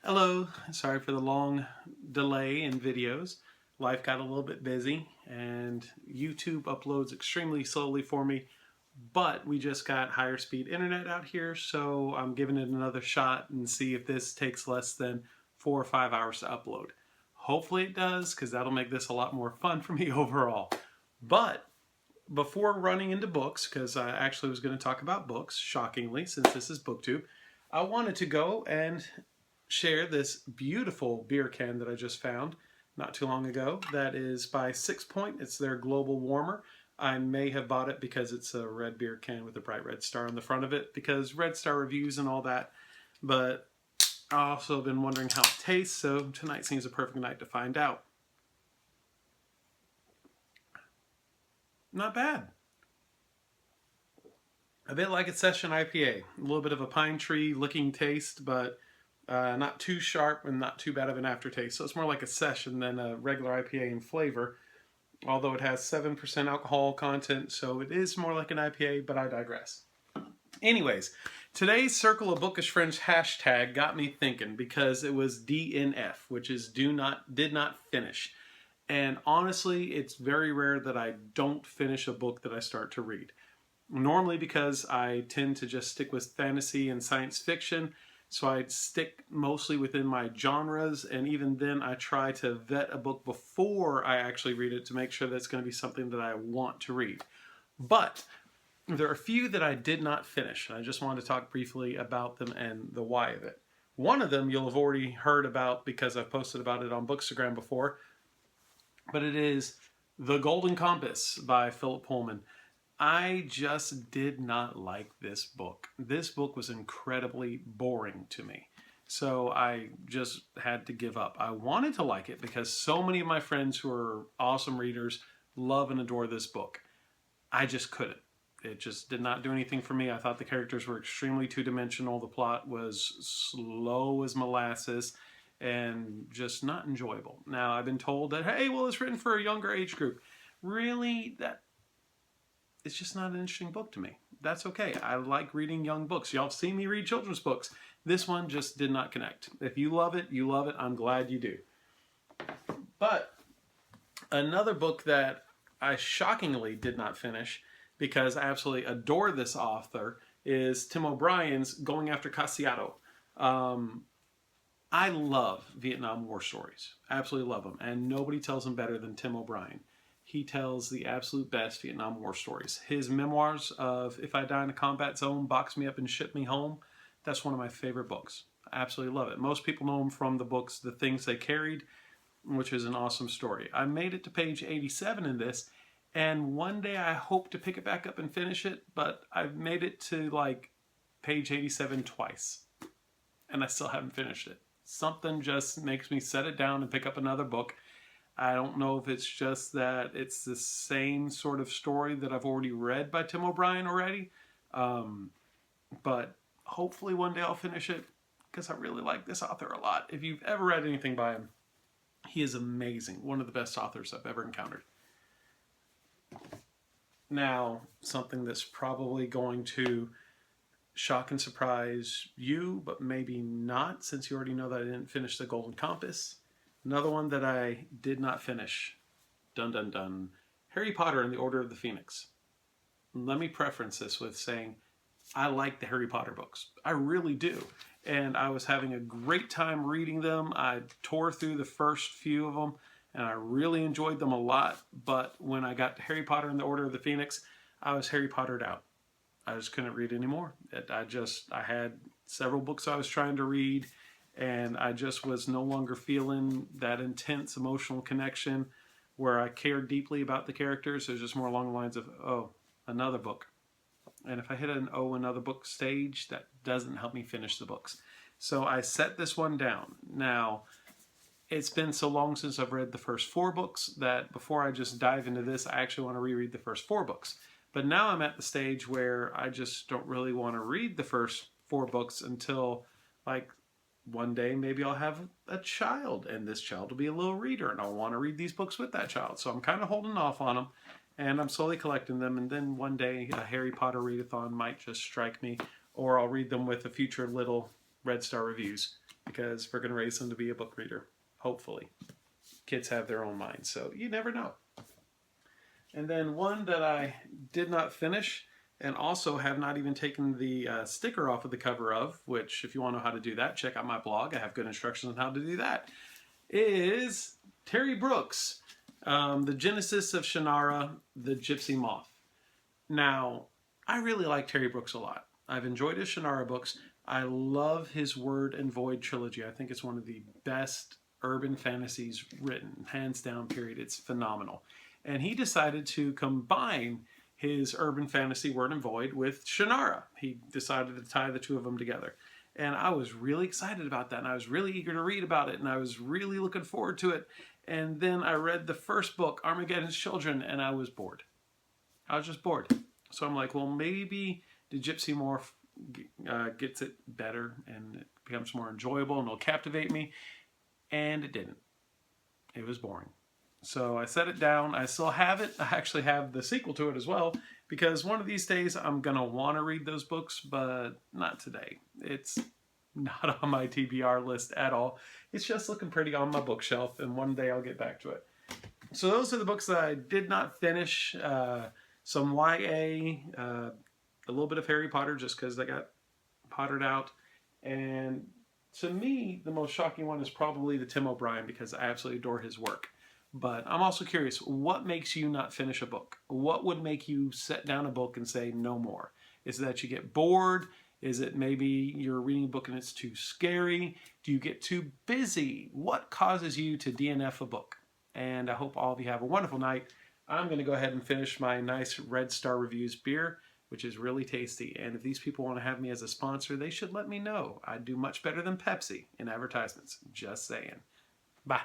Hello, sorry for the long delay in videos. Life got a little bit busy and YouTube uploads extremely slowly for me, but we just got higher speed internet out here, so I'm giving it another shot and see if this takes less than 4 or 5 hours to upload. Hopefully it does, because that'll make this a lot more fun for me overall. But before running into books, because I actually was going to talk about books, shockingly, since this is BookTube, I wanted to go and share this beautiful beer can that I just found not too long ago. That is by 6 Point. It's their global warmer. I may have bought it because it's a red beer can with a bright red star on the front of it, because red star reviews and all that. But I've also been wondering how it tastes, so tonight seems a perfect night to find out. Not bad. A bit like a session IPA. A little bit of a pine tree looking taste, but not too sharp and not too bad of an aftertaste. So it's more like a session than a regular IPA in flavor, although it has 7% alcohol content, so it is more like an IPA, but I digress. Anyways, today's Circle of Bookish Friends hashtag got me thinking, because it was DNF, which is did not finish. And honestly, it's very rare that I don't finish a book that I start to read. Normally because I tend to just stick with fantasy and science fiction, so I stick mostly within my genres, and even then I try to vet a book before I actually read it to make sure that it's going to be something that I want to read. But there are a few that I did not finish, and I just wanted to talk briefly about them and the why of it. One of them you'll have already heard about because I've posted about it on Bookstagram before, but it is The Golden Compass by Philip Pullman. I just did not like this book. This book was incredibly boring to me. So I just had to give up. I wanted to like it because so many of my friends who are awesome readers love and adore this book. I just couldn't. It just did not do anything for me. I thought the characters were extremely two-dimensional. The plot was slow as molasses and just not enjoyable. Now, I've been told that, hey, well, it's written for a younger age group. Really? It's just not an interesting book to me. That's okay. I like reading young books. Y'all have seen me read children's books. This one just did not connect. If you love it, you love it. I'm glad you do. But another book that I shockingly did not finish, because I absolutely adore this author, is Tim O'Brien's Going After Casciato. I love Vietnam War stories. I absolutely love them. And nobody tells them better than Tim O'Brien. He tells the absolute best Vietnam War stories. His memoirs of If I Die in a Combat Zone, Box Me Up and Ship Me Home, that's one of my favorite books. I absolutely love it. Most people know him from the books The Things They Carried, which is an awesome story. I made it to page 87 in this, and one day I hope to pick it back up and finish it, but I've made it to like page 87 twice, and I still haven't finished it. Something just makes me set it down and pick up another book. I don't know if it's just that it's the same sort of story that I've already read by Tim O'Brien already. But hopefully one day I'll finish it, because I really like this author a lot. If you've ever read anything by him, he is amazing. One of the best authors I've ever encountered. Now, something that's probably going to shock and surprise you, but maybe not, since you already know that I didn't finish The Golden Compass. Another one that I did not finish. Dun dun dun. Harry Potter and the Order of the Phoenix. Let me preference this with saying I like the Harry Potter books. I really do. And I was having a great time reading them. I tore through the first few of them, and I really enjoyed them a lot. But when I got to Harry Potter and the Order of the Phoenix, I was Harry Pottered out. I just couldn't read anymore. I had several books I was trying to read, and I just was no longer feeling that intense emotional connection where I cared deeply about the characters. It was just more along the lines of, oh, another book. And if I hit an oh, another book stage, that doesn't help me finish the books. So I set this one down. Now, it's been so long since I've read the first 4 books that before I just dive into this, I actually want to reread the first 4 books. But now I'm at the stage where I just don't really want to read the first 4 books until, like, one day maybe I'll have a child, and this child will be a little reader, and I'll want to read these books with that child. So I'm kind of holding off on them, and I'm slowly collecting them, and then one day a Harry Potter readathon might just strike me, or I'll read them with the future little Red Star reviews. because we're going to raise them to be a book reader, hopefully. Kids have their own minds, so you never know. And then one that I did not finish, and also have not even taken the sticker off of the cover of, which if you want to know how to do that, check out my blog. I have good instructions on how to do that, is Terry Brooks, The Genesis of Shannara, the Gypsy Moth. Now, I really like Terry Brooks a lot. I've enjoyed his Shannara books. I love his Word and Void trilogy. I think it's one of the best urban fantasies written, hands down, period. It's phenomenal. And he decided to combine his urban fantasy Word and Void with Shannara. He decided to tie the two of them together. And I was really excited about that, and I was really eager to read about it, and I was really looking forward to it. And then I read the first book, Armageddon's Children, and I was bored. I was just bored. So I'm like, well, maybe the Gypsy Morph gets it better, and it becomes more enjoyable, and it'll captivate me. And it didn't. It was boring. So I set it down. I still have it. I actually have the sequel to it as well, because one of these days I'm going to want to read those books, but not today. It's not on my TBR list at all. It's just looking pretty on my bookshelf, and one day I'll get back to it. So those are the books that I did not finish. Some YA, a little bit of Harry Potter just because they got pottered out. And to me, the most shocking one is probably the Tim O'Brien, because I absolutely adore his work. But I'm also curious, what makes you not finish a book? What would make you set down a book and say no more? Is it that you get bored? Is it maybe you're reading a book and it's too scary? Do you get too busy? What causes you to DNF a book? And I hope all of you have a wonderful night. I'm going to go ahead and finish my nice Red Star Reviews beer, which is really tasty. And if these people want to have me as a sponsor, they should let me know. I do much better than Pepsi in advertisements. Just saying. Bye.